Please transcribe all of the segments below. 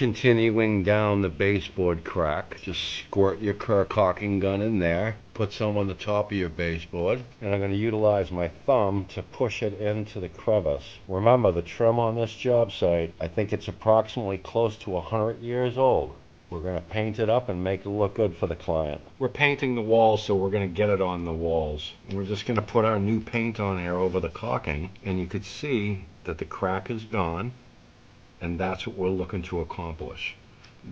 Continuing down the baseboard crack, just squirt your caulking gun in there, put some on the top of your baseboard, and I'm going to utilize my thumb to push it into the crevice. Remember, the trim on this job site, I think it's approximately close to 100 years old. We're going to paint it up and make it look good for the client. We're painting the walls, so we're going to get it on the walls. We're just going to put our new paint on here over the caulking, and you could see that the crack is gone, and that's what we're looking to accomplish.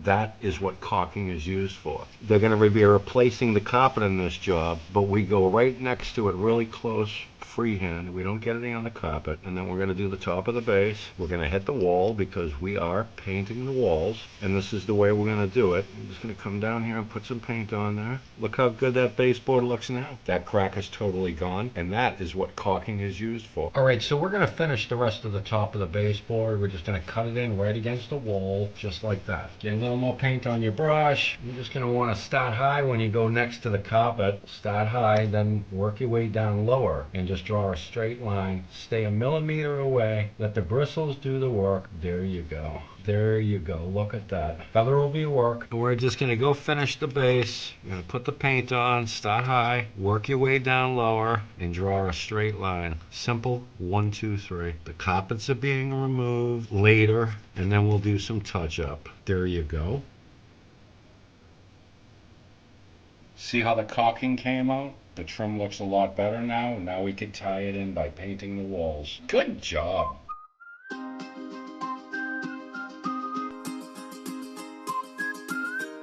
That is what caulking is used for. They're going to be replacing the carpet in this job, but we go right next to it really close, freehand. We don't get anything on the carpet. And then we're going to do the top of the base. We're going to hit the wall because we are painting the walls. And this is the way we're going to do it. I'm just going to come down here and put some paint on there. Look how good that baseboard looks now. That crack is totally gone. And that is what caulking is used for. All right, so we're going to finish the rest of the top of the baseboard. We're just going to cut it in right against the wall, just like that. Get a little more paint on your brush. You're just going to want to start high when you go next to the carpet. Start high, then work your way down lower and just draw a straight line. Stay a millimeter away. Let the bristles do the work. There you go. There you go. Look at that. Feather over your work. And we're just going to go finish the base. You're going to put the paint on, start high, work your way down lower, and draw a straight line. Simple. 1, 2, 3. The carpets are being removed later, and then we'll do some touch up. There you go. See how the caulking came out? The trim looks a lot better now. Now we can tie it in by painting the walls. Good job.